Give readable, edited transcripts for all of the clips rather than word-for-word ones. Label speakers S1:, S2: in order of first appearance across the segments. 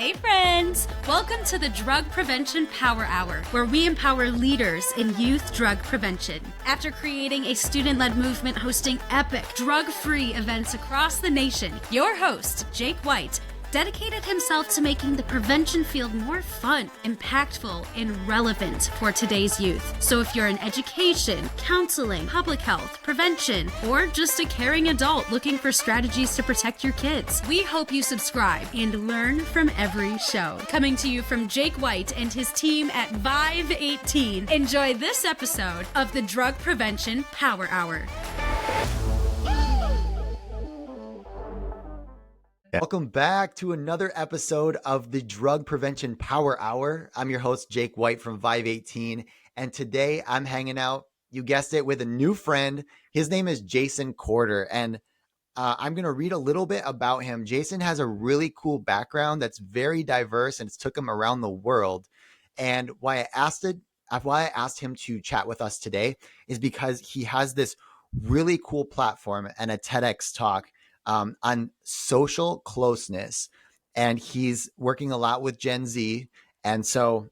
S1: Hey friends! Welcome to the Drug Prevention Power Hour, where we empower leaders in youth drug prevention. After creating a student-led movement hosting epic drug-free events across the nation, your host, Jake White, dedicated himself to making the prevention field more fun, impactful, and relevant for today's youth. So if you're in education, counseling, public health, prevention, or just a caring adult looking for strategies to protect your kids, we hope you subscribe and learn from every show. Coming to you from Jake White and his team at Vaping. Enjoy this episode of the Drug Prevention Power Hour.
S2: Welcome back to another episode of the Drug Prevention Power Hour. I'm your host, Jake White from Vive18, and today I'm hanging out, you guessed it, with a new friend. His name is Jason Corder, and I'm going to read a little bit about him. Jason has a really cool background that's very diverse, and it's took him around the world. And why I asked him to chat with us today is because he has this really cool platform and a TEDx talk on social closeness, and he's working a lot with Gen Z. And so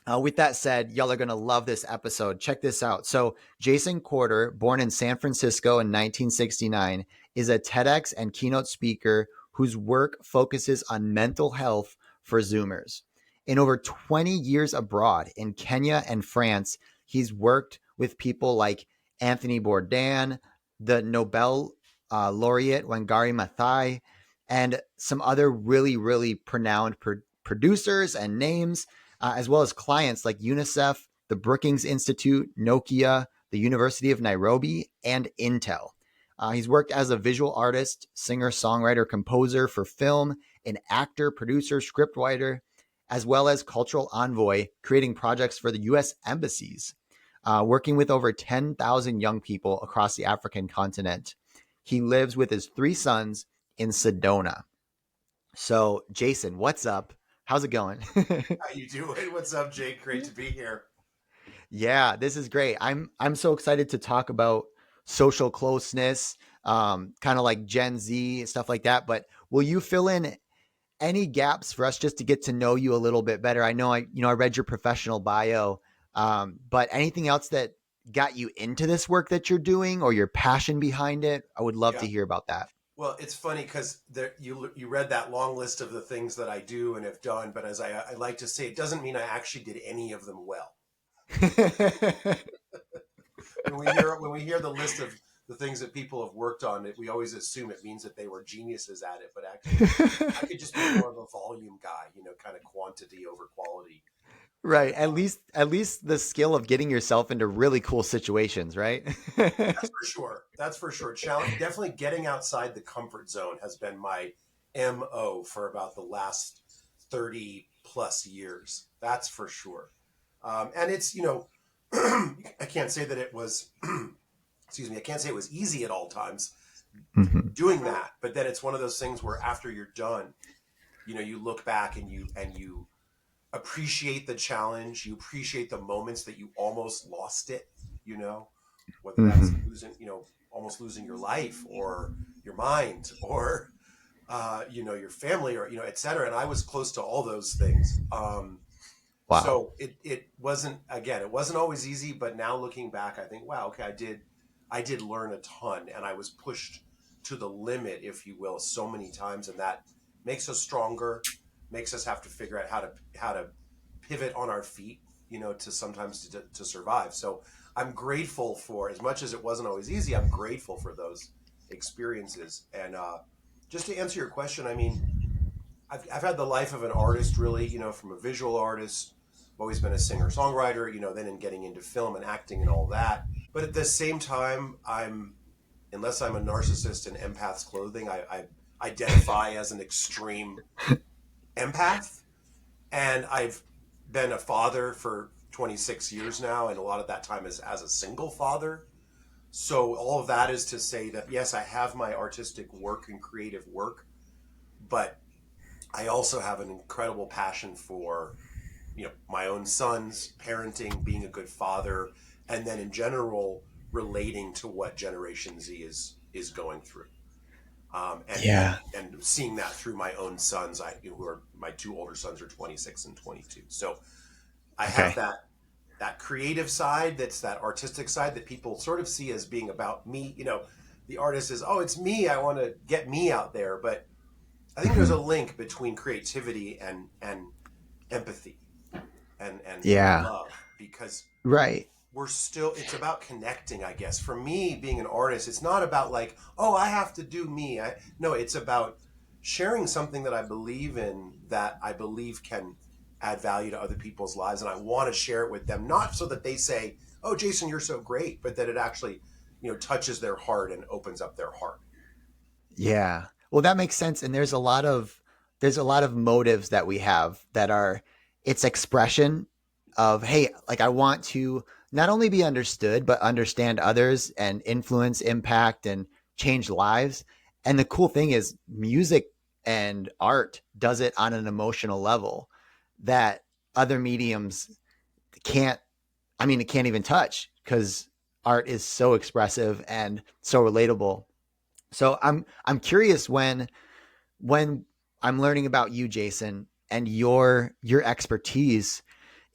S2: with that said, y'all are going to love this episode. Check this out. So Jason Corder, born in San Francisco in 1969, is a TEDx and keynote speaker whose work focuses on mental health for Zoomers. In over 20 years abroad in Kenya and France, he's worked with people like Anthony Bourdain, the Nobel laureate Wangari Maathai, and some other really, really renowned producers and names, as well as clients like UNICEF, the Brookings Institute, Nokia, the University of Nairobi, and Intel. He's worked as a visual artist, singer, songwriter, composer for film, an actor, producer, scriptwriter, as well as cultural envoy, creating projects for the U.S. embassies, working with over 10,000 young people across the African continent. He lives with his 3 sons in Sedona. So, Jason, what's up? How's it going?
S3: How you doing? What's up, Jake? Great to be here.
S2: Yeah, this is great. I'm so excited to talk about social closeness, kind of like Gen Z and stuff like that. But will you fill in any gaps for us just to get to know you a little bit better? I know I read your professional bio, but anything else that got you into this work that you're doing or your passion behind it? I would love to hear about that.
S3: Well, it's funny because you read that long list of the things that I do and have done, but as I like to say, it doesn't mean I actually did any of them well. When we hear the list of the things that people have worked on, we always assume it means that they were geniuses at it, but actually I could just be more of a volume guy, kind of quantity over quality.
S2: Right. At least the skill of getting yourself into really cool situations, right?
S3: That's for sure. That's for sure. Challenge, definitely getting outside the comfort zone has been my MO for about the last 30 plus years. That's for sure. And it's, I can't say that it was, excuse me, I can't say it was easy at all times doing that. But then it's one of those things where after you're done, you look back and you appreciate the challenge. You appreciate the moments that you almost lost it, whether that's almost losing your life or your mind or, your family or, et cetera. And I was close to all those things.
S2: Wow.
S3: So it wasn't always easy, but now looking back, I think, wow, okay, I did learn a ton and I was pushed to the limit, if you will, so many times. And that makes us stronger, makes us have to figure out how to pivot on our feet, to sometimes to survive. So I'm grateful for, as much as it wasn't always easy, I'm grateful for those experiences. And just to answer your question, I mean, I've had the life of an artist, really, from a visual artist. I've always been a singer-songwriter, then in getting into film and acting and all that. But at the same time, unless I'm a narcissist in empath's clothing, I identify as an extreme empath. And I've been a father for 26 years now, and a lot of that time is as a single father. So all of that is to say that, yes, I have my artistic work and creative work, but I also have an incredible passion for, my own sons, parenting, being a good father, and then in general, relating to what Generation Z is going through. And
S2: Yeah.
S3: seeing that through my own sons, who are my two older sons are 26 and 22. So I have
S2: Okay.
S3: that creative side, that's that artistic side that people sort of see as being about me. The artist is, oh, it's me. I want to get me out there. But I think there's
S2: Hmm.
S3: a link between creativity and empathy and
S2: Yeah.
S3: love, because
S2: Right.
S3: it's about connecting, I guess. For me, being an artist, it's not about like, oh, I have to do me. No, it's about sharing something that I believe in, that I believe can add value to other people's lives. And I want to share it with them, not so that they say, oh, Jason, you're so great, but that it actually, touches their heart and opens up their heart.
S2: Yeah. Well, that makes sense. And there's a lot of motives that we have that are it's expression of, hey, like I want to not only be understood, but understand others and influence, impact, and change lives. And the cool thing is music and art does it on an emotional level that other mediums can't, I mean, it can't even touch because art is so expressive and so relatable. So I'm curious when I'm learning about you, Jason, and your expertise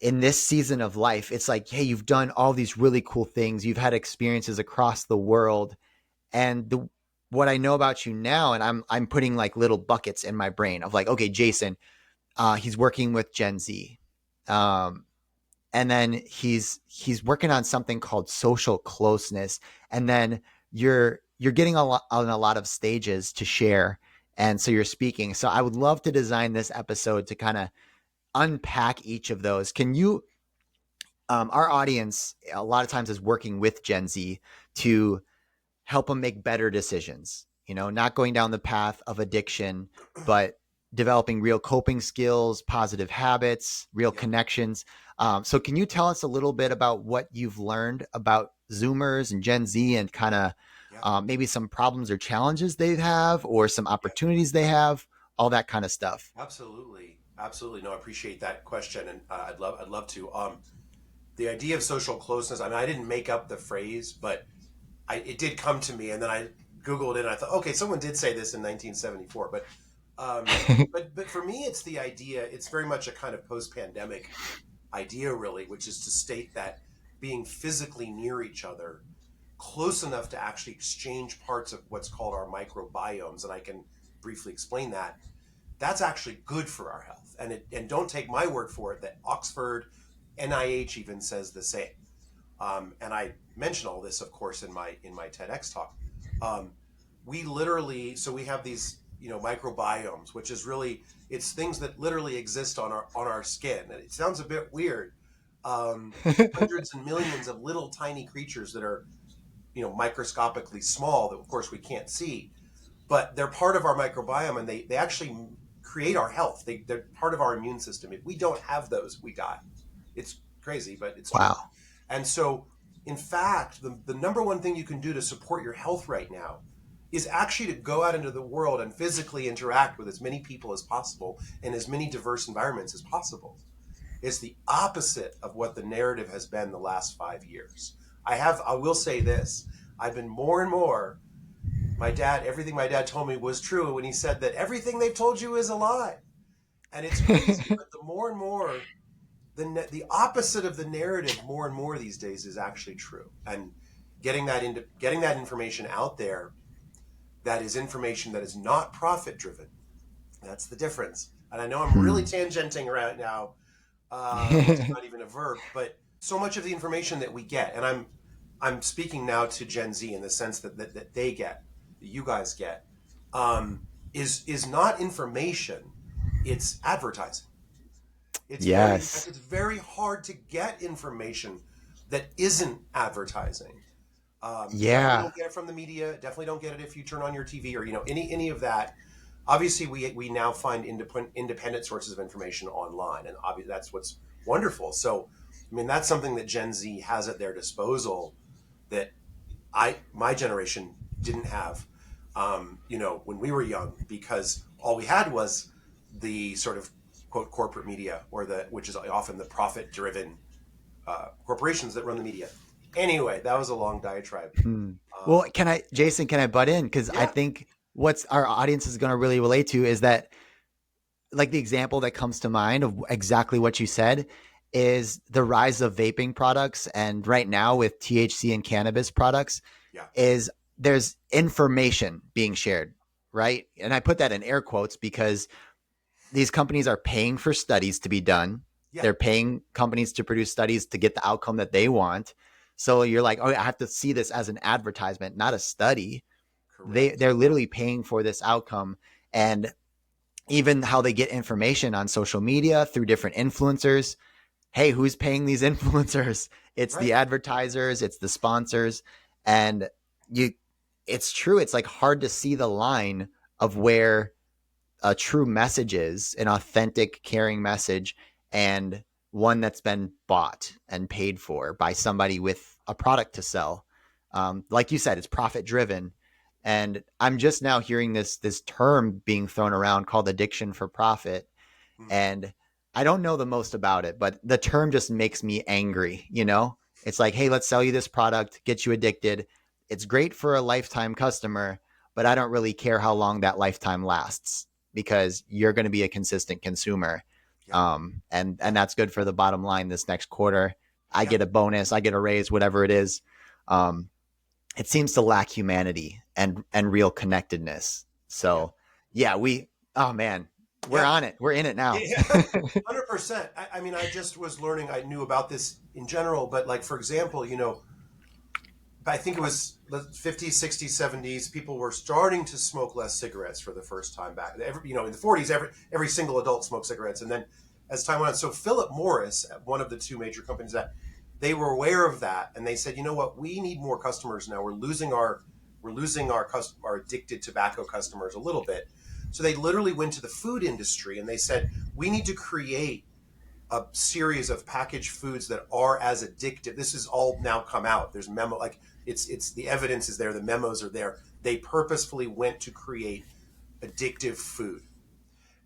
S2: in this season of life. It's like, hey, you've done all these really cool things. You've had experiences across the world, and what I know about you now, and I'm putting like little buckets in my brain of like, okay, Jason, he's working with Gen Z. Um, and then he's working on something called social closeness, and then you're getting on a lot of stages to share, and so you're speaking. So I would love to design this episode to kind of unpack each of those. Can you, our audience a lot of times is working with Gen Z to help them make better decisions, not going down the path of addiction, but developing real coping skills, positive habits, real
S3: Yeah,
S2: connections. So, can you tell us a little bit about what you've learned about Zoomers and Gen Z, and kind of
S3: yeah,
S2: maybe some problems or challenges they have, or some
S3: yeah.
S2: opportunities they have, all that kind of stuff?
S3: Absolutely, absolutely. No, I appreciate that question, and I'd love to. The idea of social closeness. I mean, I didn't make up the phrase, but it did come to me, and then I Googled it, and I thought, okay, someone did say this in 1974, um, but for me, it's the idea. It's very much a kind of post-pandemic idea, really, which is to state that being physically near each other, close enough to actually exchange parts of what's called our microbiomes, and I can briefly explain that. That's actually good for our health, and don't take my word for it. That Oxford, NIH even says the same. And I mention all this, of course, in my TEDx talk. Um, we literally, so we have these, microbiomes, which is really, it's things that literally exist on our skin, and it sounds a bit weird. Hundreds and millions of little tiny creatures that are, microscopically small, that of course we can't see, but they're part of our microbiome, and they actually create our health. They're part of our immune system. If we don't have those, we die. It's crazy, but it's true.
S2: Wow.
S3: And so, in fact, the number one thing you can do to support your health right now is actually to go out into the world and physically interact with as many people as possible in as many diverse environments as possible. It's the opposite of what the narrative has been the last 5 years. I will say this. I've been more and more, everything my dad told me was true when he said that everything they've told you is a lie. And it's crazy, but the more and more the opposite of the narrative more and more these days is actually true, and getting that information out there, that is information that is not profit driven. That's the difference. And I know I'm really
S2: Hmm.
S3: tangenting right now, which is not even a verb, but so much of the information that we get, and I'm speaking now to Gen Z in the sense that they get, that you guys get, is not information, it's advertising. In fact,
S2: Yes.
S3: it's very hard to get information that isn't advertising. You definitely
S2: Yeah.
S3: don't get it from the media. Definitely don't get it if you turn on your TV, or any of that. Obviously, we now find independent sources of information online, and obviously that's what's wonderful. So, I mean, that's something that Gen Z has at their disposal that my generation didn't have. When we were young, because all we had was the sort of quote corporate media, or which is often the profit driven corporations that run the media. Anyway, that was a long diatribe.
S2: Hmm. Well,
S3: Um,
S2: Jason, can I butt in? Because I
S3: yeah,
S2: think what's our audience is going to really relate to is that, like, the example that comes to mind of exactly what you said is the rise of vaping products. And right now with THC and cannabis products
S3: Yeah.
S2: is there's information being shared, right? And I put that in air quotes because these companies are paying for studies to be done.
S3: Yeah.
S2: They're paying companies to produce studies to get the outcome that they want. So you're like, oh, I have to see this as an advertisement, not a study.
S3: Correct.
S2: They're literally paying for this outcome. And even how they get information on social media through different influencers. Hey, who's paying these influencers? It's the
S3: Right.
S2: advertisers, it's the sponsors. And you it's true. It's like hard to see the line of where a true message is, an authentic, caring message, and one that's been bought and paid for by somebody with a product to sell. Like you said, it's profit driven. And I'm just now hearing this term being thrown around called addiction for profit.
S3: Mm.
S2: And I don't know the most about it, but the term just makes me angry, you know? It's like, hey, let's sell you this product, get you addicted. It's great for a lifetime customer, but I don't really care how long that lifetime lasts because you're going to be a consistent consumer.
S3: Yeah.
S2: And
S3: Yeah.
S2: that's good for the bottom line this next quarter. I
S3: Yeah.
S2: get a bonus, I get a raise, whatever it is. Um, it seems to lack humanity and real connectedness.
S3: Yeah.
S2: So yeah, oh man, we're
S3: Yeah.
S2: on it. We're in it now.
S3: Yeah. 100%. I mean, I just was learning. I knew about this in general, but like, for example, I think it was the 50s, 60s, 70s, people were starting to smoke less cigarettes for the first time back. In the 40s, every single adult smoked cigarettes. And then as time went on, so Philip Morris, one of the two major companies, that they were aware of that. And they said, you know what, we need more customers now. Our addicted tobacco customers a little bit. So they literally went to the food industry and they said, we need to create a series of packaged foods that are as addictive. This is all now come out. There's like it's the evidence is there, the memos are there. They purposefully went to create addictive food.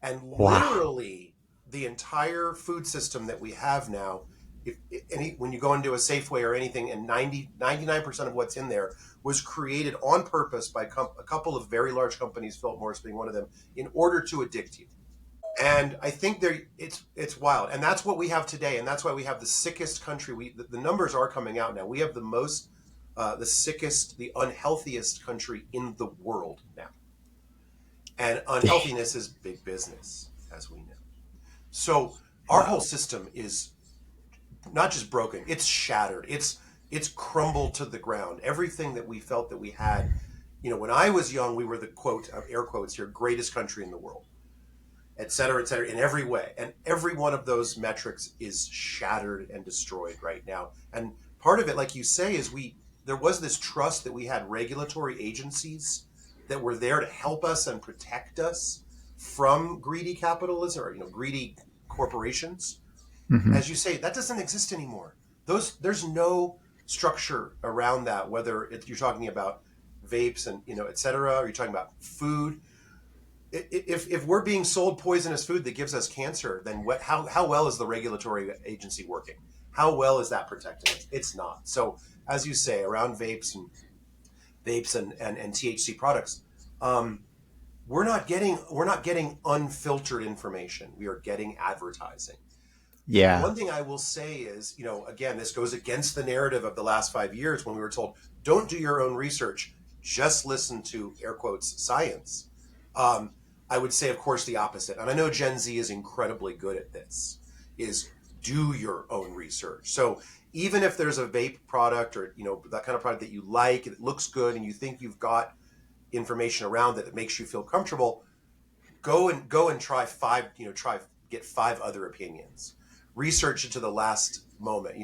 S3: And
S2: Wow.
S3: literally the entire food system that we have now, when you go into a Safeway or anything, and 99% of what's in there was created on purpose by a couple of very large companies, Philip Morris being one of them, in order to addict you. And I think it's wild, and that's what we have today, and that's why we have the sickest country. The numbers are coming out now. We have the sickest, the unhealthiest country in the world now, and unhealthiness is big business, as we know. So our whole
S2: Wow.
S3: system is not just broken; it's shattered. It's crumbled to the ground. Everything that we felt that we had, when I was young, we were the quote, air quotes here, greatest country in the world, et cetera, in every way. And every one of those metrics is shattered and destroyed right now. And part of it, like you say, is there was this trust that we had regulatory agencies that were there to help us and protect us from greedy capitalism or greedy corporations.
S2: Mm-hmm.
S3: As you say, that doesn't exist anymore. There's no structure around that. Whether you're talking about vapes and et cetera, or you're talking about food, if we're being sold poisonous food that gives us cancer, then how well is the regulatory agency working? How well is that protecting us? It's not. So as you say, around vapes and THC products, we're not getting unfiltered information. We are getting advertising. And
S2: Yeah.
S3: one thing I will say is, again, this goes against the narrative of the last 5 years when we were told, don't do your own research, just listen to, air quotes, science. Um, I would say, of course, the opposite. And I know Gen Z is incredibly good at this, is do your own research. So even if there's a vape product or, that kind of product that you like, it looks good, and you think you've got information around it that makes you feel comfortable, go and try get 5 other opinions, research it to the last moment,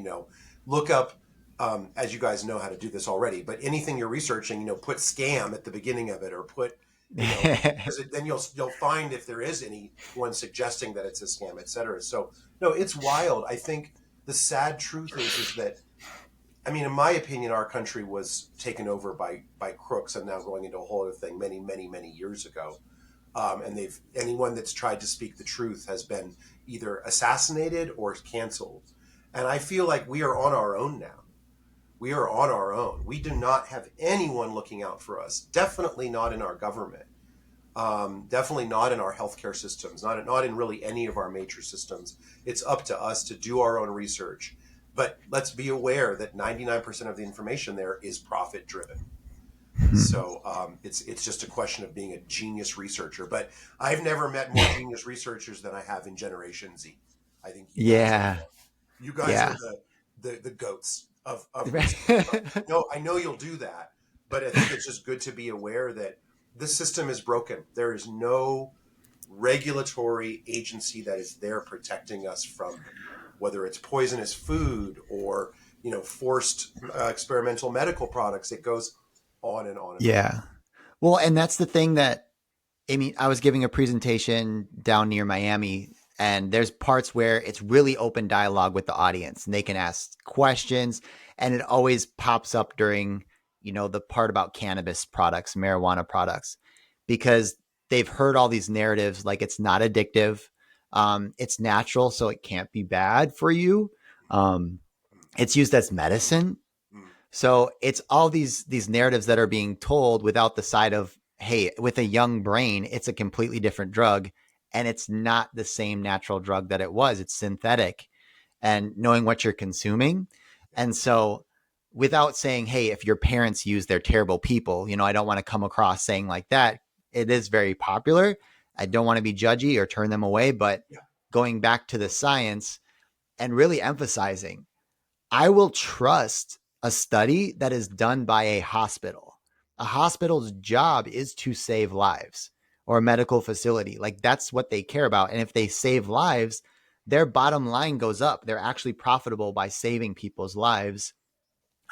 S3: look up, as you guys know how to do this already, but anything you're researching, put scam at the beginning of it, or put, because then you'll find if there is anyone suggesting that it's a scam, et cetera. So no, it's wild. I think the sad truth is that, I mean, in my opinion, our country was taken over by crooks, and now going into a whole other thing many, many, many years ago. And anyone that's tried to speak the truth has been either assassinated or canceled. And I feel like we are on our own now. We are on our own. We do not have anyone looking out for us. Definitely not in our government. Definitely not in our healthcare systems, not in really any of our major systems. It's up to us to do our own research. But let's be aware that 99% of the information there is profit driven. So it's just a question of being a genius researcher. But I've never met more genius researchers than I have in Generation Z. I think
S2: Yeah.
S3: you guys are
S2: Yeah.
S3: the goats of research. No, I know you'll do that, but I think it's just good to be aware that this system is broken. There is no regulatory agency that is there protecting us from whether it's poisonous food or forced experimental medical products. It goes on and on and on.
S2: Yeah. Well, and that's the thing that, I mean, I was giving a presentation down near Miami, and there's parts where it's really open dialogue with the audience and they can ask questions. And it always pops up during, the part about cannabis products, marijuana products, because they've heard all these narratives like it's not addictive. It's natural, so it can't be bad for you. Um, it's used as medicine.
S3: Mm,
S2: So it's all these narratives that are being told without the side of, hey, with a young brain, it's a completely different drug and it's not the same natural drug that it was. It's synthetic, and knowing what you're consuming.
S3: yeah,
S2: And so without saying, hey, if your parents use, they're terrible people, I don't want to come across saying like that. It is very popular. I don't want to be judgy or turn them away, but
S3: yeah,
S2: going back to the science and really emphasizing, I will trust a study that is done by a hospital. A hospital's job is to save lives, or a medical facility. Like, that's what they care about. And if they save lives, their bottom line goes up. They're actually profitable by saving people's lives.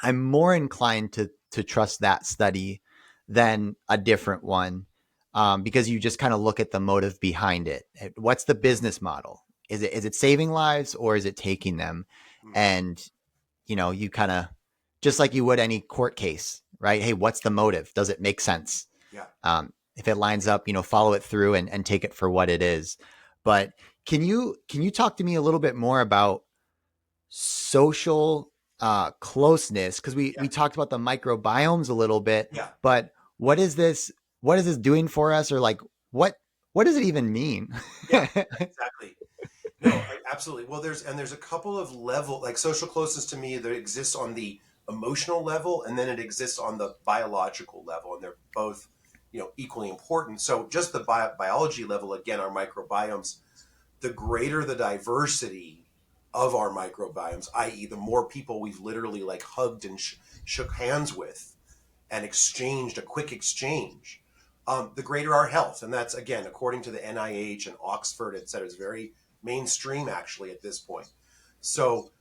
S2: I'm more inclined to trust that study than a different one, because you just kind of look at the motive behind it. What's the business model? Is it saving lives or is it taking them?
S3: mm,
S2: And you kind of, just like you would any court case, right? Hey, what's the motive? Does it make sense?
S3: yeah,
S2: If it lines up, follow it through and take it for what it is. But can you talk to me a little bit more about social closeness? Because we
S3: yeah,
S2: we talked about the microbiomes a little bit,
S3: yeah,
S2: but what is this doing for us, or like what does it even mean?
S3: yeah. Exactly. No, absolutely. Well, there's a couple of level, like social closeness to me, that exists on the emotional level, and then it exists on the biological level, and they're both, equally important. So just the biology level, again, our microbiomes, the greater the diversity of our microbiomes, i.e., the more people we've literally like hugged and shook hands with and exchanged a quick exchange, the greater our health. And that's, again, according to the NIH and Oxford, et cetera, is very mainstream actually at this point. So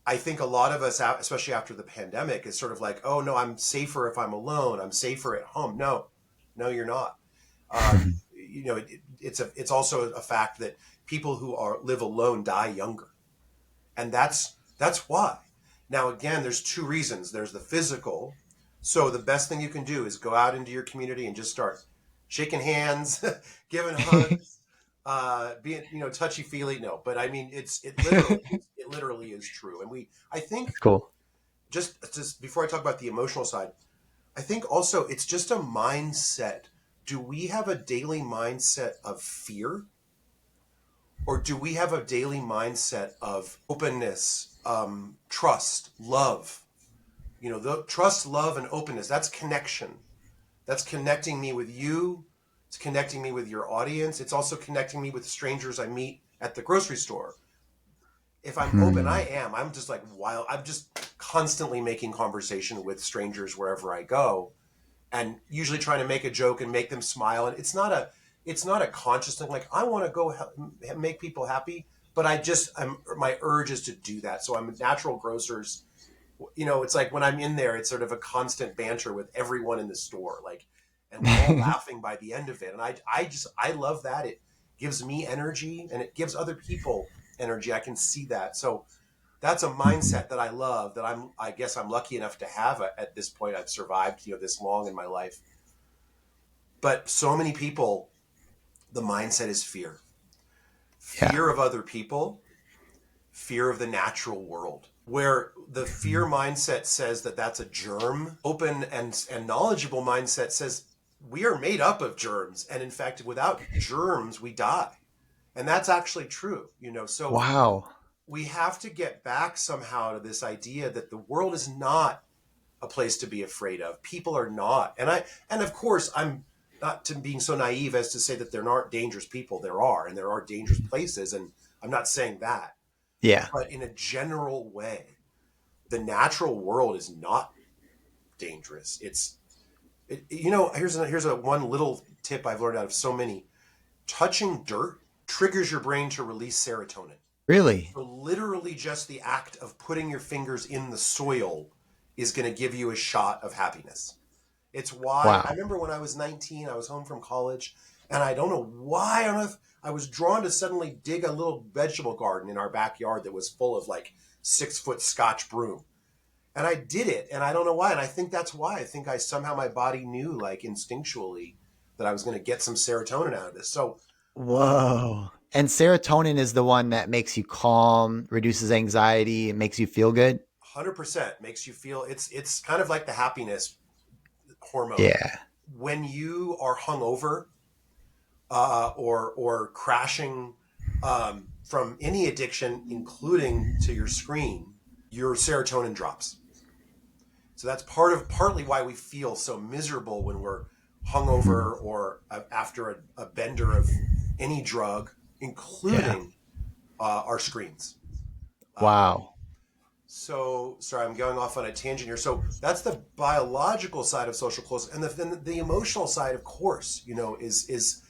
S3: I think a lot of us, especially after the pandemic, is sort of like, oh no, I'm safer if I'm alone. I'm safer at home. No, no, you're not. It's also a fact that people who live alone die younger, and that's why. Now, again, there's two reasons. There's the physical. So the best thing you can do is go out into your community and just start shaking hands, giving hugs, being touchy feely. No, but I mean it literally is true. And I think,
S2: That's cool.
S3: just before I talk about the emotional side, I think also it's just a mindset. Do we have a daily mindset of fear, or do we have a daily mindset of openness, trust, love? The trust, love, and openness, that's connection. That's connecting me with you. It's connecting me with your audience. It's also connecting me with strangers I meet at the grocery store. If I'm open,
S2: Hmm.
S3: I am. I'm just like wild. I'm just constantly making conversation with strangers wherever I go, and usually trying to make a joke and make them smile. And it's not a conscious thing. Like, I want to go make people happy, but my urge is to do that. So I'm a natural grocers. It's like when I'm in there, it's sort of a constant banter with everyone in the store, like, and we're all laughing by the end of it. And I love that. It gives me energy and it gives other people energy. I can see that. So that's a mindset that I love, that I guess I'm lucky enough to have at this point. I've survived, this long in my life. But so many people, the mindset is fear.
S2: Yeah.
S3: Fear of other people, fear of the natural world, where the fear mindset says that that's a germ. Open and knowledgeable mindset says we are made up of germs. And in fact, without germs, we die. And that's actually true, So
S2: Wow.
S3: we have to get back somehow to this idea that the world is not a place to be afraid of. People are not. And of course, I'm not to being so naive as to say that there aren't dangerous people. There are, and there are dangerous places. And I'm not saying that.
S2: Yeah.
S3: But in a general way, the natural world is not dangerous. Here's a one little tip I've learned out of so many. Touching dirt triggers your brain to release serotonin.
S2: Really?
S3: So literally just the act of putting your fingers in the soil is going to give you a shot of happiness. It's why I
S2: Wow.
S3: remember when I was 19, I was home from college, and I don't know why on earth I was drawn to suddenly dig a little vegetable garden in our backyard that was full of like 6-foot Scotch broom. And I did it, and I don't know why. And I think that's why. I think I somehow my body knew, like instinctually, that I was going to get some serotonin out of this. So, um,
S2: Whoa. And serotonin is the one that makes you calm, reduces anxiety, it makes you feel good.
S3: 100% makes you feel it's kind of like the happiness hormone.
S2: Yeah.
S3: When you are hungover or crashing from any addiction, including to your screen, your serotonin drops. So that's partly why we feel so miserable when we're hungover or after a bender of any drug,
S2: Yeah.
S3: including our screens. Um,
S2: Wow.
S3: so sorry, I'm going off on a tangent here. So that's the biological side of social closeness, and then the emotional side, of course, is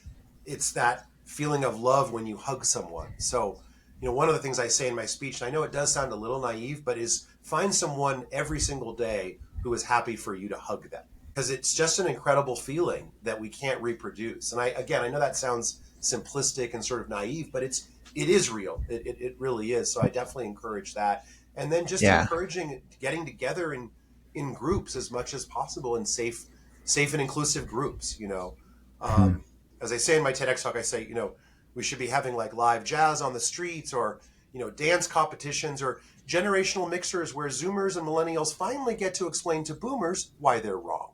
S3: it's that feeling of love when you hug someone. So, one of the things I say in my speech, and I know it does sound a little naive, but is find someone every single day who is happy for you to hug them. Because it's just an incredible feeling that we can't reproduce. And I know that sounds simplistic and sort of naive, but it is real. It really is. So I definitely encourage that. And then just
S2: Yeah.
S3: encouraging getting together in groups as much as possible in safe and inclusive groups,
S2: Hmm.
S3: um, as I say in my TEDx talk, I say, we should be having like live jazz on the streets or, dance competitions or generational mixers where Zoomers and millennials finally get to explain to boomers why they're wrong.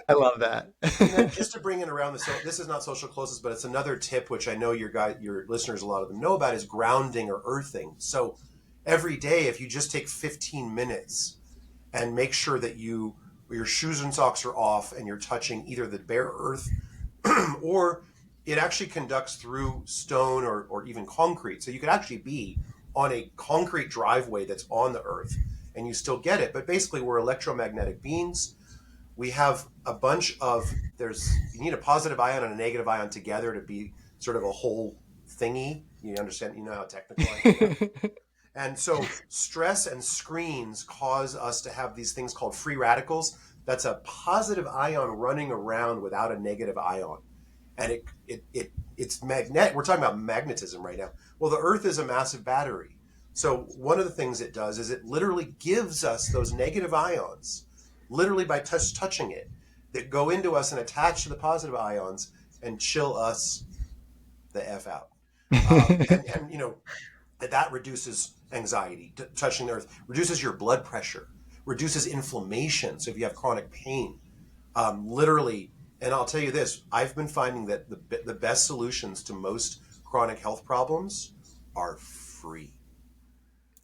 S2: I love that.
S3: And then just to bring it around this is not social closeness, but it's another tip which I know your listeners, a lot of them know about, is grounding or earthing. So every day, if you just take 15 minutes and make sure that your shoes and socks are off and you're touching either the bare earth or it actually conducts through stone or even concrete. So you could actually be on a concrete driveway that's on the earth and you still get it. But basically, we're electromagnetic beings. We have a bunch of, you need a positive ion and a negative ion together to be sort of a whole thingy. You understand? You know how technical I am. And so stress and screens cause us to have these things called free radicals. That's a positive ion running around without a negative ion. And it's magnet. We're talking about magnetism right now. Well, the Earth is a massive battery. So one of the things it does is it literally gives us those negative ions, literally by touching it, that go into us and attach to the positive ions and chill us the F out. And that reduces anxiety. Touching the earth reduces your blood pressure, reduces inflammation. So if you have chronic pain, literally, and I'll tell you this, I've been finding that the best solutions to most chronic health problems are free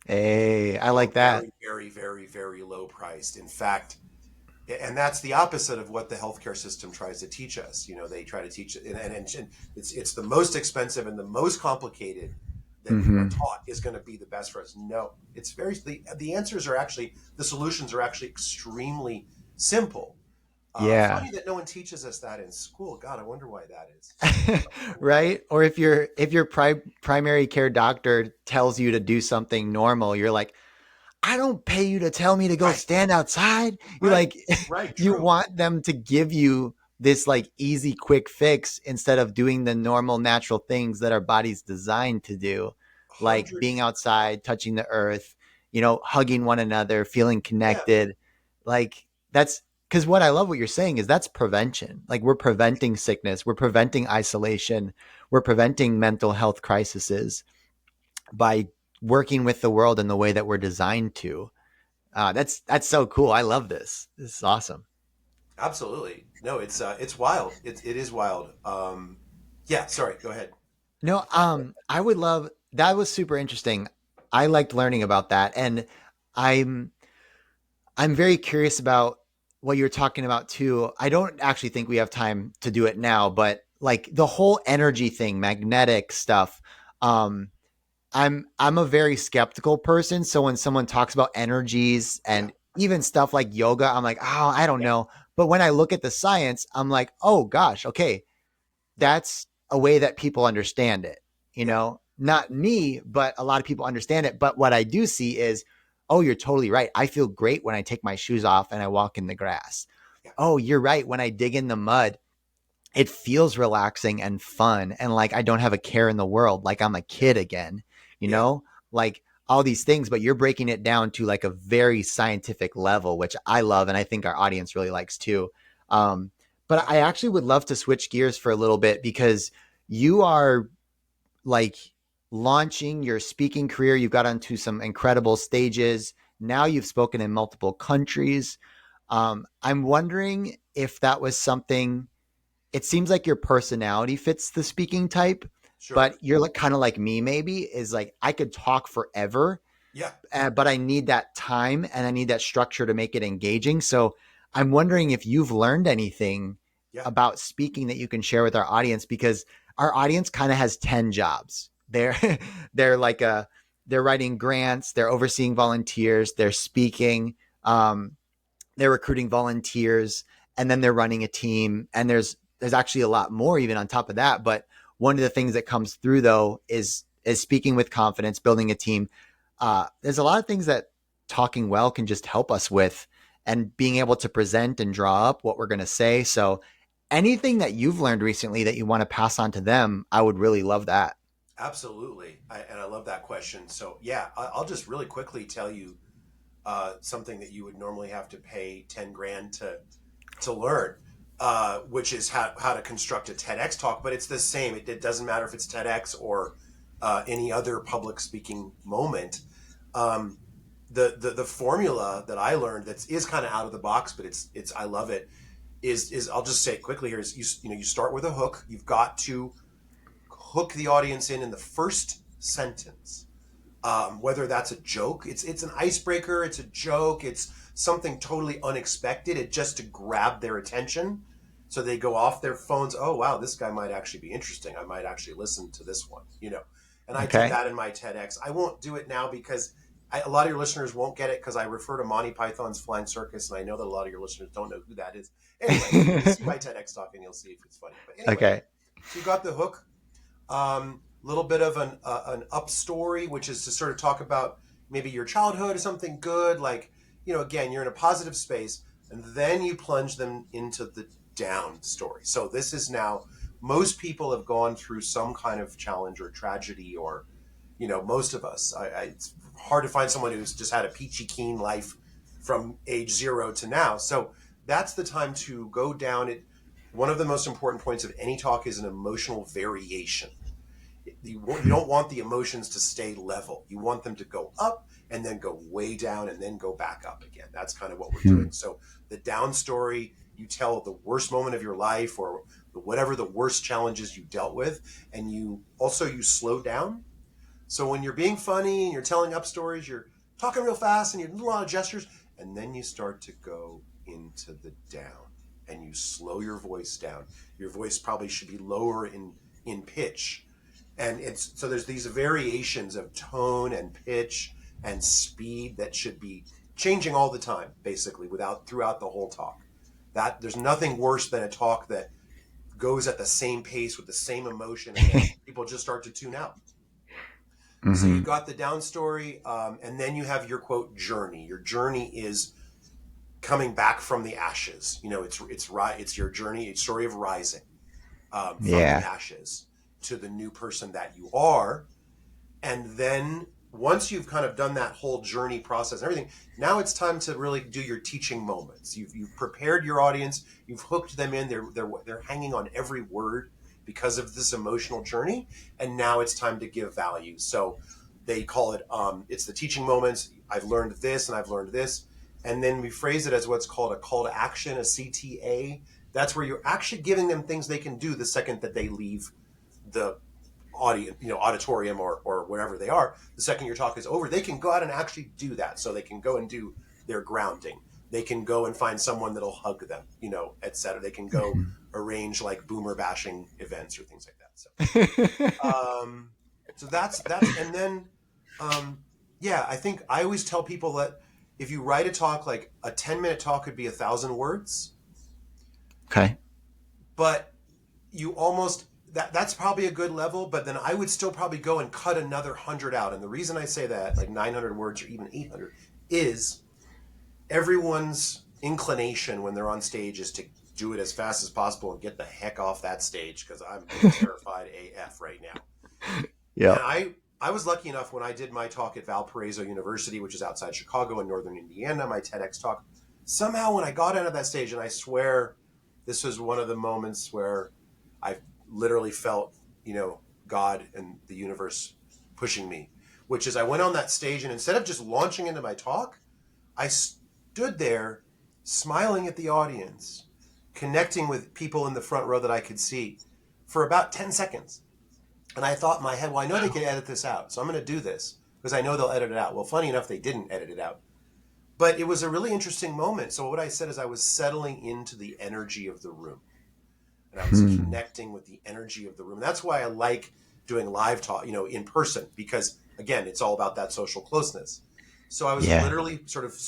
S2: Hey, I
S3: or
S2: like that.
S3: very, very, very, very low priced. In fact, and that's the opposite of what the healthcare system tries to teach us. They try to teach it, and it's the most expensive and the most complicated that we are
S2: Hmm.
S3: taught is going to be the best for us. No, it's the answers are actually, the solutions are actually extremely simple.
S2: Yeah.
S3: Funny that no one teaches us that in school. God, I wonder why that is.
S2: Right? Or if your primary care doctor tells you to do something normal, you're like, I don't pay you to tell me to go
S3: Right,
S2: stand outside. You're
S3: right,
S2: like,
S3: right.
S2: you
S3: True.
S2: want them to give you this like easy, quick fix instead of doing the normal, natural things that our body's designed to do, like
S3: Hundred.
S2: being outside, touching the earth, hugging one another, feeling
S3: Yeah.
S2: connected. Like that's because what I love what you're saying is that's prevention. Like we're preventing sickness, we're preventing isolation, we're preventing mental health crises by working with the world in the way that we're designed to. That's so cool. I love this. This is awesome.
S3: Absolutely. No, it's wild. It is wild. Yeah. Sorry. Go ahead.
S2: No, I would love that was super interesting. I liked learning about that. And I'm I'm very curious about what you're talking about too. I don't actually think we have time to do it now, but like the whole energy thing, magnetic stuff. Um, I'm a very skeptical person. So when someone talks about energies
S3: Yeah.
S2: and even stuff like yoga, I'm like, oh, I don't know. But when I look at the science, I'm like, oh gosh, okay,
S3: Yeah.
S2: that's a way that people understand it.
S3: Yeah.
S2: Not me, but a lot of people understand it. But what I do see is, oh, you're totally right. I feel great when I take my shoes off and I walk in the grass.
S3: Yeah.
S2: Oh, you're right. When I dig in the mud, it feels relaxing and fun. And like I don't have a care in the world. Like I'm a kid again, you
S3: Yeah.
S2: know, like all these things, but you're breaking it down to like a very scientific level, which I love. And I think our audience really likes too. But
S3: Yeah.
S2: I actually would love to switch gears for a little bit because you are like launching your speaking career. You've got onto some incredible stages. Now you've spoken in multiple countries. I'm wondering if that was something. It seems like your personality fits the speaking type,
S3: Sure.
S2: but you're like kind of like me, maybe is like I could talk forever,
S3: Yeah.
S2: but I need that time and I need that structure to make it engaging. So I'm wondering if you've learned anything
S3: Yeah.
S2: about speaking that you can share with our audience because our audience kind of has 10 jobs. They're they're like they're writing grants, they're overseeing volunteers, they're speaking, um, they're recruiting volunteers, and then they're running a team. And there's actually a lot more even on top of that. But one of the things that comes through though is speaking with confidence, building a team. There's a lot of things that talking well can just help us with, and being able to present and draw up what we're going to say. So anything that you've learned recently that you want to pass on to them, I would really love that.
S3: Absolutely. And I love that question. So yeah, I'll just really quickly tell you something that you would normally have to pay 10 grand to learn, which is how to construct a TEDx talk. But it's the same. It doesn't matter if it's TEDx or any other public speaking moment. Um, the formula that I learned that is kind of out of the box, but it's I love it. Is I'll just say it quickly here. Is you start with a hook. You've got to hook the audience in the first sentence. Whether that's a joke, it's an icebreaker, it's a joke, it's something totally unexpected. It just to grab their attention, so they go off their phones. Oh wow, this guy might actually be interesting. I might actually listen to this one. And I did
S2: Okay.
S3: that in my TEDx. I won't do it now because a lot of your listeners won't get it because I refer to Monty Python's Flying Circus, and I know that a lot of your listeners don't know who that is. Anyway, see my TEDx talk and you'll see if it's funny. But anyway,
S2: Okay.
S3: so you got the hook. Little bit of an up story, which is to sort of talk about maybe your childhood or something good, like again, you're in a positive space, and then you plunge them into the down story. So this is now most people have gone through some kind of challenge or tragedy, or most of us. It's hard to find someone who's just had a peachy keen life from age 0 to now. So that's the time to go down it. One of the most important points of any talk is an emotional variation. You don't want the emotions to stay level. You want them to go up and then go way down and then go back up again. That's kind of what we're
S2: Hmm.
S3: doing. So the down story, you tell the worst moment of your life or whatever the worst challenges you dealt with, and you slow down. So when you're being funny and you're telling up stories, you're talking real fast and you're doing a lot of gestures, and then you start to go into the down and you slow your voice down. Your voice probably should be lower in pitch, and it's so there's these variations of tone and pitch and speed that should be changing all the time, basically, without throughout the whole talk. That there's nothing worse than a talk that goes at the same pace with the same emotion, and then people just start to tune out. So
S2: Hmm.
S3: you've got the down story, and then you have your quote journey. Your journey is coming back from the ashes. It's your journey, it's story of rising from the
S2: Yeah.
S3: ashes to the new person that you are. And then once you've kind of done that whole journey process and everything, now it's time to really do your teaching moments. You've prepared your audience, you've hooked them in. They're hanging on every word because of this emotional journey, and now it's time to give value. So they call it it's the teaching moments. I've learned this and I've learned this. And then we phrase it as what's called a call to action, a CTA. That's where you're actually giving them things they can do the second that they leave the audience, auditorium or wherever they are. The second your talk is over, they can go out and actually do that. So they can go and do their grounding. They can go and find someone that'll hug them, et cetera. They can go arrange like boomer bashing events or things like that. So that's, and then, I think I always tell people that if you write a talk, like a 10-minute talk could be 1,000 words.
S2: Okay.
S3: But you almost, that's probably a good level, but then I would still probably go and cut another 100 out. And the reason I say that, like 900 words or even 800, is everyone's inclination when they're on stage is to do it as fast as possible and get the heck off that stage, because I'm terrified AF right now.
S2: Yeah.
S3: And I was lucky enough when I did my talk at Valparaiso University, which is outside Chicago in northern Indiana, my TEDx talk. Somehow when I got out of that stage, and I swear this was one of the moments where I literally felt, God and the universe pushing me, which is I went on that stage, and instead of just launching into my talk, I stood there smiling at the audience, connecting with people in the front row that I could see for about 10 seconds. And I thought in my head, well, I know they can edit this out, so I'm going to do this because I know they'll edit it out. Well, funny enough, they didn't edit it out. But it was a really interesting moment. So what I said is I was settling into the energy of the room. And I was connecting with the energy of the room. That's why I like doing live talk, in person, because again, it's all about that social closeness. So I was literally sort of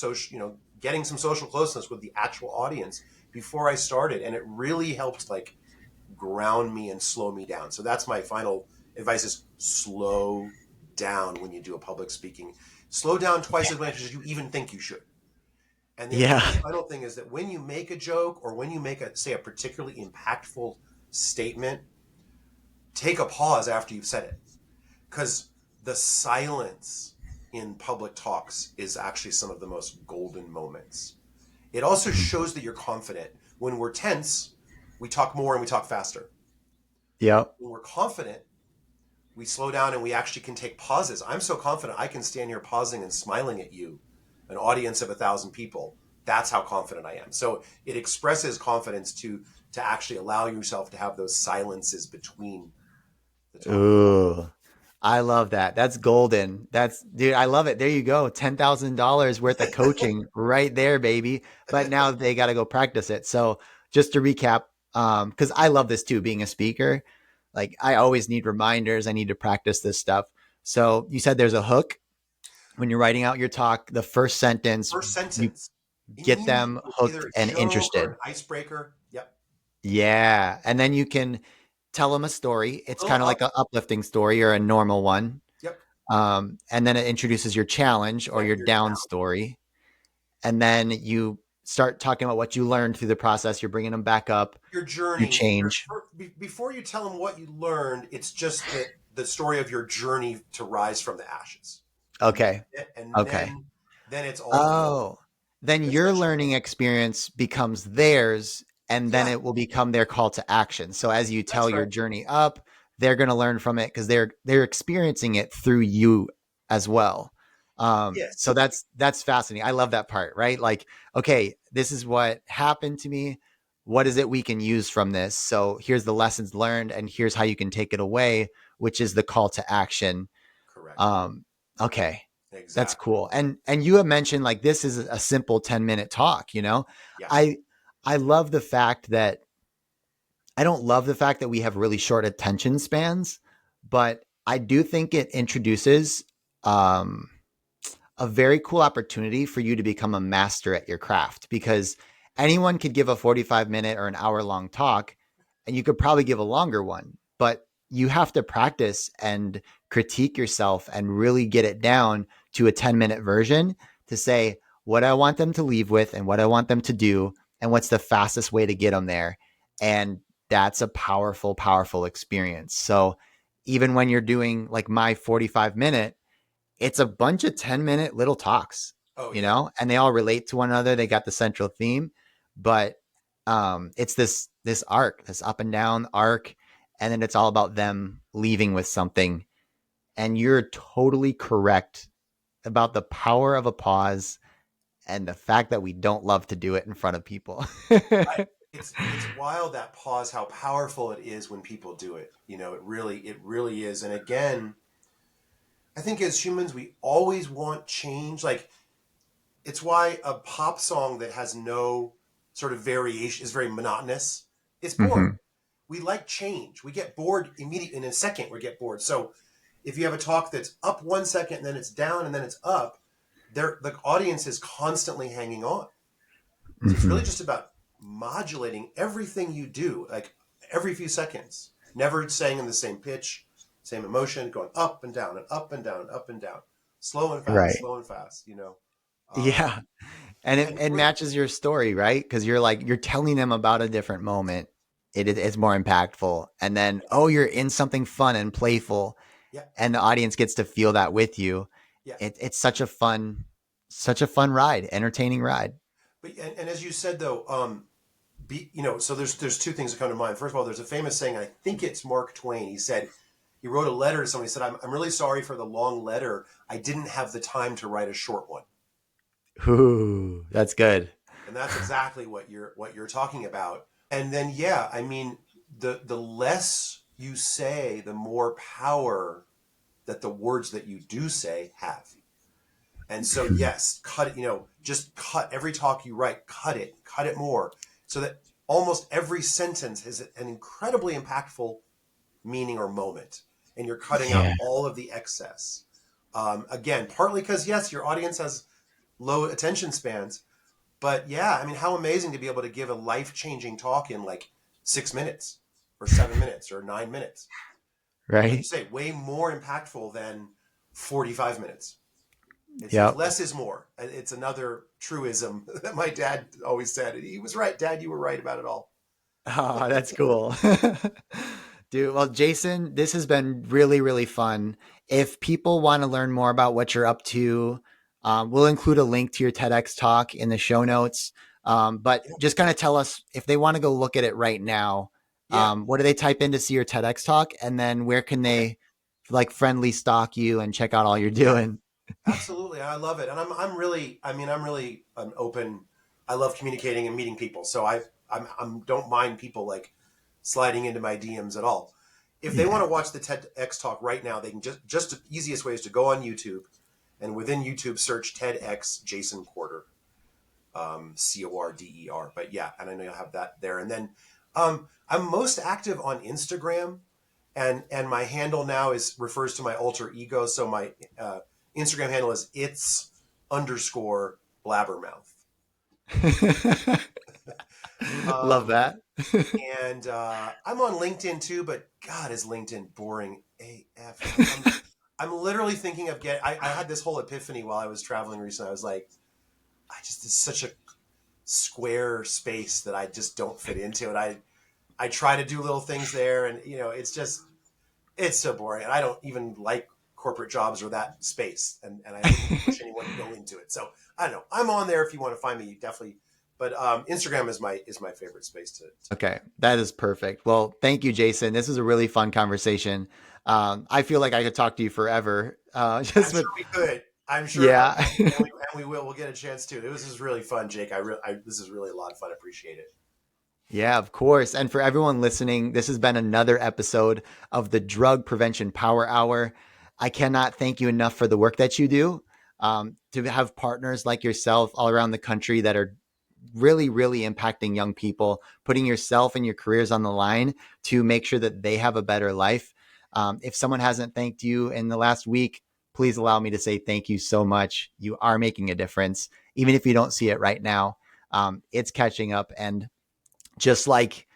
S3: getting some social closeness with the actual audience before I started. And it really helped like ground me and slow me down. So that's my final advice, is slow down when you do a public speaking. Slow down twice as much as you even think you should. And the final thing is that when you make a joke or when you make a particularly impactful statement, take a pause after you've said it. Because the silence in public talks is actually some of the most golden moments. It also shows that you're confident. When we're tense, we talk more and we talk faster.
S2: Yep.
S3: When we're confident, we slow down and we actually can take pauses. I'm so confident I can stand here pausing and smiling at you, an audience of 1,000 people. That's how confident I am. So it expresses confidence to actually allow yourself to have those silences between the talk.
S2: Ooh, I love that. That's golden. Dude, I love it. There you go. $10,000 worth of coaching right there, baby. But now they got to go practice it. So just to recap, because I love this too, being a speaker. Like I always need reminders. I need to practice this stuff. So you said there's a hook when you're writing out your talk. The first sentence, you get them hooked
S3: either a
S2: and
S3: joke
S2: interested.
S3: or an icebreaker. Yep.
S2: Yeah. And then you can tell them a story. It's kind of like an uplifting story or a normal one.
S3: Yep.
S2: And then it introduces your challenge or your down story. And then you start talking about what you learned through the process. You're bringing them back up.
S3: Your journey.
S2: You change.
S3: Before you tell them what you learned, it's just the story of your journey to rise from the ashes.
S2: Okay.
S3: And
S2: okay.
S3: Then it's all.
S2: Oh, then your learning experience becomes theirs, and then it will become their call to action. So as you tell your journey up, they're going to learn from it because they're experiencing it through you as well. So that's fascinating. I love that part, right? Like, okay, this is what happened to me. What is it we can use from this? So here's the lessons learned, and here's how you can take it away, which is the call to action.
S3: Correct.
S2: Okay.
S3: Exactly.
S2: That's cool. And you have mentioned like this is a simple 10-minute talk, Yeah. I love the fact that I don't love the fact that we have really short attention spans, but I do think it introduces a very cool opportunity for you to become a master at your craft, because anyone could give a 45-minute or an hour-long talk, and you could probably give a longer one, but you have to practice and critique yourself and really get it down to a 10-minute version to say what I want them to leave with and what I want them to do and what's the fastest way to get them there. And that's a powerful, powerful experience. So even when you're doing like my 45-minute, it's a bunch of 10-minute little talks, and they all relate to one another. They got the central theme, but it's this arc, this up and down arc. And then it's all about them leaving with something. And you're totally correct about the power of a pause and the fact that we don't love to do it in front of people.
S3: I, it's wild, that pause, how powerful it is when people do it. It really is. And again, I think as humans, we always want change. Like, it's why a pop song that has no sort of variation is very monotonous. It's boring.
S2: Hmm.
S3: We like change. We get bored immediately in a second. We get bored. So if you have a talk that's up 1 second and then it's down and then it's up, the audience is constantly hanging on. So it's
S2: Hmm.
S3: really just about modulating everything you do, like every few seconds, never staying in the same pitch, same emotion, going up and down and up and down and up and down,
S2: Right.
S3: slow and fast.
S2: Yeah.
S3: Um,
S2: And it,
S3: and
S2: it matches your story, right? Because you're telling them about a different moment. It's more impactful. And then, oh, you're in something fun and playful,
S3: yeah,
S2: and the audience gets to feel that with you.
S3: yeah.
S2: It's such a fun ride, entertaining ride.
S3: And as you said though, so there's two things that come to mind. First of all, there's a famous saying. I think it's Mark Twain. He said he wrote a letter to somebody. He said, "I'm really sorry for the long letter. I didn't have the time to write a short one."
S2: Ooh, that's good.
S3: And that's exactly what you're talking about. And then yeah, I mean, the less you say, the more power that the words that you do say have. And so yes, cut it, just cut every talk you write, cut it more, so that almost every sentence has an incredibly impactful meaning or moment, and you're cutting out
S2: Yeah.
S3: all of the excess. Again, partly because yes, your audience has low attention spans, but yeah, I mean, how amazing to be able to give a life-changing talk in like 6 minutes or 7 minutes or 9 minutes. Like you
S2: Right.
S3: say, way more impactful than 45 minutes. It's
S2: Yep.
S3: less is more. It's another truism that my dad always said. He was right, Dad. You were right about it all.
S2: Oh, that's cool. Dude, well, Jason, this has been really, really fun. If people want to learn more about what you're up to, we'll include a link to your TEDx talk in the show notes. But
S3: Yeah,
S2: just kind of tell us if they want to go look at it right now,
S3: yeah.
S2: what do they type in to see your TEDx talk? And then where can
S3: Okay,
S2: they like friendly stalk you and check out all you're
S3: yeah,
S2: doing?
S3: absolutely. I love it, and I'm really. I mean, I'm really an open. I love communicating and meeting people, so I'm don't mind people like sliding into my DMs at all. If they want
S2: Yeah.
S3: to watch the TEDx talk right now, they can just the easiest way is to go on YouTube, and within YouTube search TEDx Jason Corder. Corder. But yeah, and I know you'll have that there. And then I'm most active on Instagram, and my handle now is refers to my alter ego. So my Instagram handle is it's underscore blabbermouth.
S2: Love
S3: Um,
S2: that.
S3: and I'm on LinkedIn too, but God, is LinkedIn boring AF. I'm literally thinking of I had this whole epiphany while I was traveling recently. I was like, it's such a square space that I just don't fit into. And I try to do little things there, and it's so boring. And I don't even like corporate jobs or that space, and I wouldn't push anyone to go into it. So I don't know. I'm on there if you want to find me, definitely. But Instagram is my favorite space to
S2: Okay, that is perfect. Well, thank you, Jason. This was a really fun conversation. I feel like I could talk to you forever.
S3: I'm
S2: Just
S3: sure
S2: with
S3: we could. I'm sure,
S2: yeah,
S3: and we will. We'll get a chance to. This is really fun, Jake. This is really a lot of fun. I appreciate it.
S2: yeah, of course. And for everyone listening, this has been another episode of the Drug Prevention Power Hour. I cannot thank you enough for the work that you do. To have partners like yourself all around the country that are really, really impacting young people, putting yourself and your careers on the line to make sure that they have a better life. If someone hasn't thanked you in the last week, please allow me to say thank you so much. You are making a difference, even if you don't see it right now. It's catching up, and just like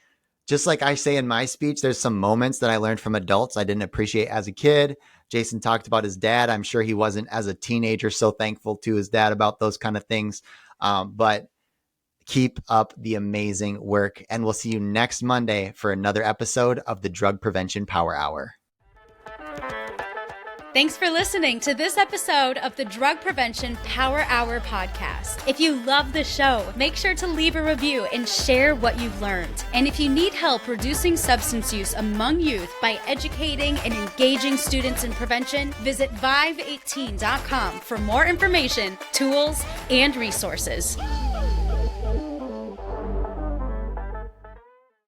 S2: just like I say in my speech, there's some moments that I learned from adults I didn't appreciate as a kid. Jason talked about his dad. I'm sure he wasn't as a teenager so thankful to his dad about those kind of things. But keep up the amazing work. And we'll see you next Monday for another episode of the Drug Prevention Power Hour.
S1: Thanks for listening to this episode of the Drug Prevention Power Hour podcast. If you love the show, make sure to leave a review and share what you've learned. And if you need help reducing substance use among youth by educating and engaging students in prevention, visit vive18.com for more information, tools, and resources.